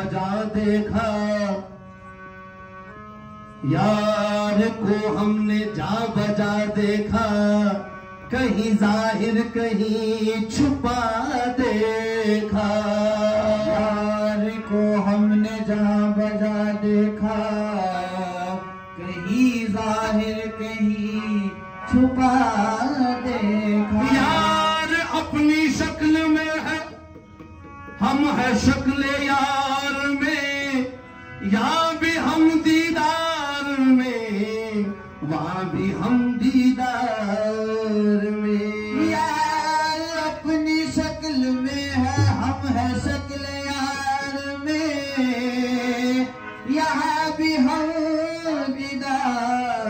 बजा देखा, यार को हमने जा बजा देखा, कहीं जाहिर कहीं छुपा देखा। यार को हमने जा बजा देखा, कहीं जाहिर कहीं छुपा देखा। यार अपनी शक्ल में है, हम है शक्ल यार में, यहाँ भी हम दीदार में, वहाँ भी हम दीदार में। यार अपनी शक्ल में है, हम है शक्ल यार में, यहाँ भी हम दीदार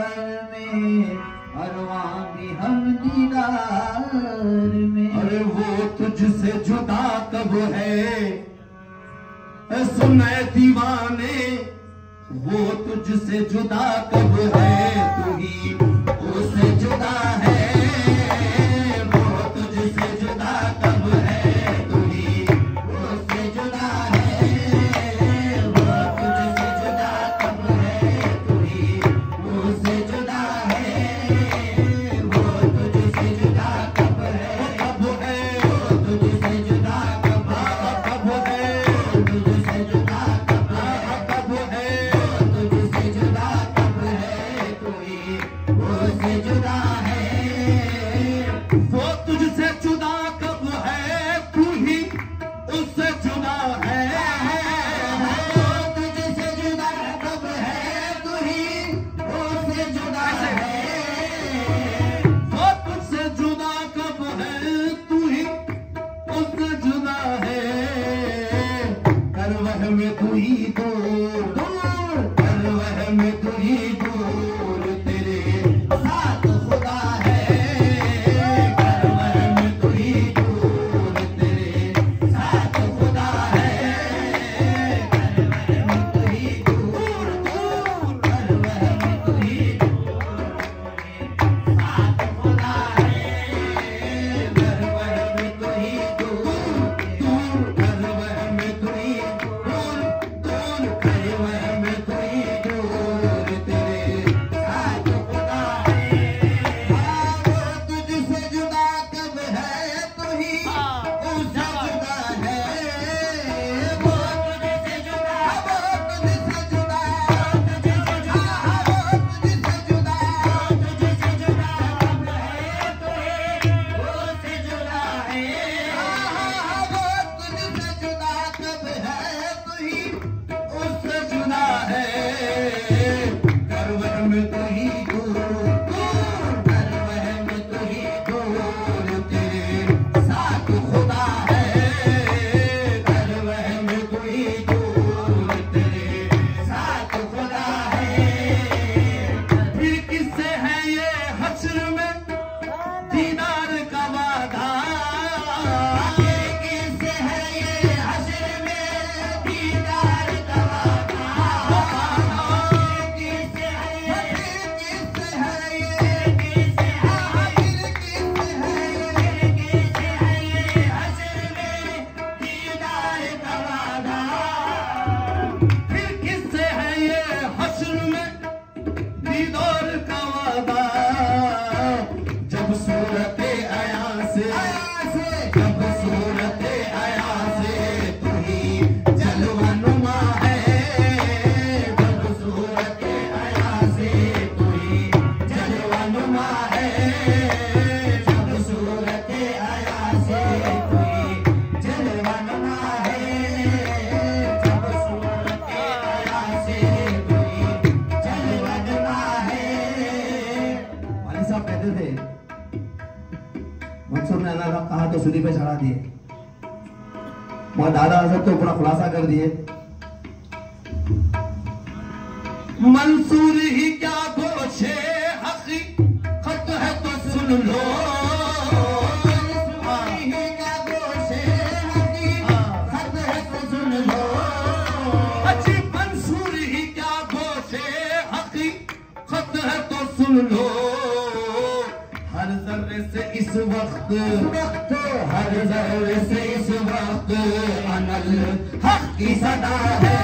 में, और वहाँ भी हम दीदार में। अरे वो तुझसे जुदा कब है सुने दीवाने, वो तुझसे जुदा कब है, तू ही उससे जुदा है। वो तुझसे जुदा कब है, तू ही उससे जुदा है। वो तुझसे जुदा कब है, तू ही उससे जुदा है। वो तुझसे जुदा कब है, कब है, वो तुझसे जुदा कब है, कब है, तुझसे जुदा कब है, कब है, तुझसे जुदा कब है, तू ही उससे जुदा है। वो तुझसे जुदा कब है, तू ही उससे जुदा है। वो तुझसे जुदा कब है, तू ही उससे जुदा है। वो तुझसे जुदा कब है, तू ही उससे जुदा है। कर वह में तू ही दूर, कर वह में तू ही दूर, तेरे साथ खुदा है। कर वह में तू ही दूर, तेरे साथ खुदा है। कर वह में तू ही दूर, दूर, कर वह में तू ही दूर, साथ खुदा है। कर वह में तू ही दूर, दूर, कर वह में तू ही दूर, दूर, कर वह में तू ही दूर, तेरे साथ खुदा है। वो तुझसे जुदा कब है, तू ही उससे जुदा है। वो तुझसे जुदा, वो तुझसे जुदा, तुझसे जुदा, वो तुझसे जुदा, तुझसे जुदा कब है, तू ही उससे जुदा है। वो तुझसे जुदा कब है, तू ही उससे जुदा है। कर वह में तू ही दूर, दूर, कर वह में तू ही दूर, तेरे साथ खुदा है। कर वह में तू ही दूर, तेरे साथ खुदा है। फिर किससे है ये हश्र में दीदार का वादा, किससे है ये हश्र में दीदार का वादा। किससे है ये, किससे है ये, किससे है ये, किससे है ये हश्र में दीदार का वादा। फिर किससे है ये हश्र में दीदार का वादा। जब सूरत आया से, जब सूरत आया से, तू ही जलवा नुमा है। जब सूरत आया से, तू ही जलवा नुमा है। जब सूरत आया से, तू ही जलवा नुमा है। जब सूरत आया से, तू ही जलवा नुमा है। वाली साहब कहते थे, मंसूर ने अल्लाह का कहा तो सूली पे चढ़ा दिए, मगर दादा हजरत तो पूरा खुलासा कर दिए। मंसूर ही क्या गोशे हकीकत है तो सुन लो। ही का गोशे हकीकत है तो सुन लो। अच्छी मंसूर ही क्या गोशे हकीकत है तो सुन लो। हर जर्रे से इस वक्त हर जर्रे से इस वक्त अनल हक की सदा है।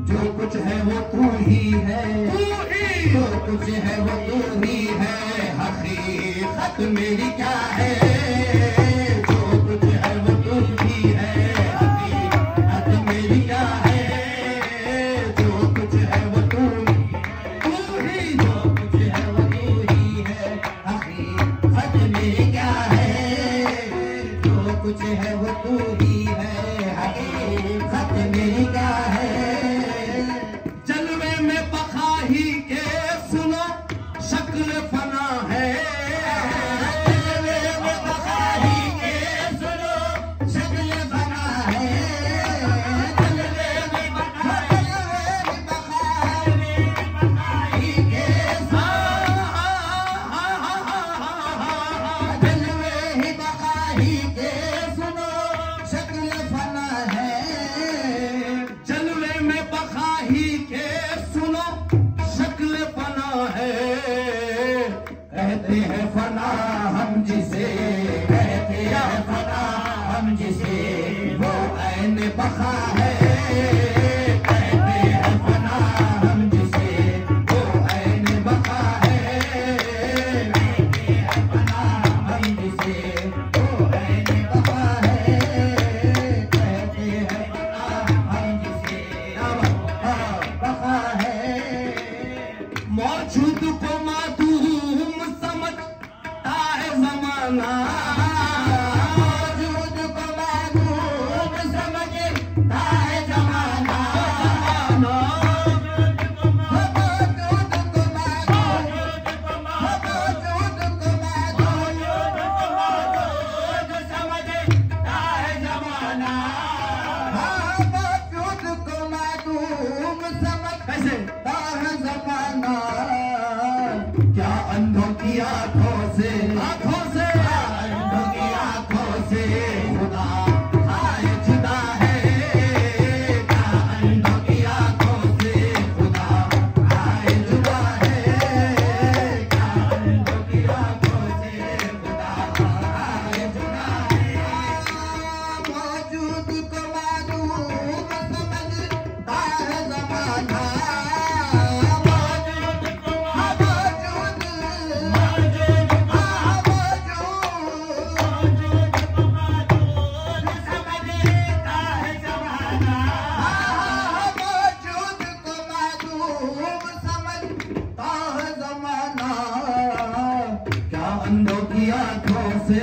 जो कुछ है वो तू ही है, जो कुछ है वो तू ही है, हकीकत मेरी क्या है। जो कुछ है वो तू ही है, हकीकत मेरी क्या है। जो कुछ है वो तू ही, जो कुछ है वो तू ही है, हकीकत मेरी क्या है। जो कुछ है वो तू ही है, हकीकत मेरी क्या है। जलवे में बखाही के सुनो शक्ल फना है। जलवे में बखाही के सुनो शक्ल फना है। जलवे में बखाही के जलवे ही बखाही के सुनो शक्ल फना है। जलवे में बखाही के सुनो शक्ल फना है। कहते हैं फना हम जिसे, कहते हैं फना हम जिसे, वो ऐन बखा है। कहते हैं फना हम जिसे, वो ऐन बखा है। कहते हैं फना हम जिसे, वो ऐन बखा है। कहते हैं फना हम जिसे, बखा है। मौजूद को मासूम समझता है जमाना। मौजूद को मासूम समझता है जमाना। मौजूद को मासूम समझता है जमाना। मौजूद को मासूम समझता है जमाना। क्या अंधों की आंखों से, अंधों की आंखों से खुदा हाय जुदा है। क्या अंधों की आंखों से खुदा हाय जुदा है। क्या अंधों की आंखों से खुदा हाय जुदा है। मौजूद को मासूम समझता है जमाना। अंधों की आंखों से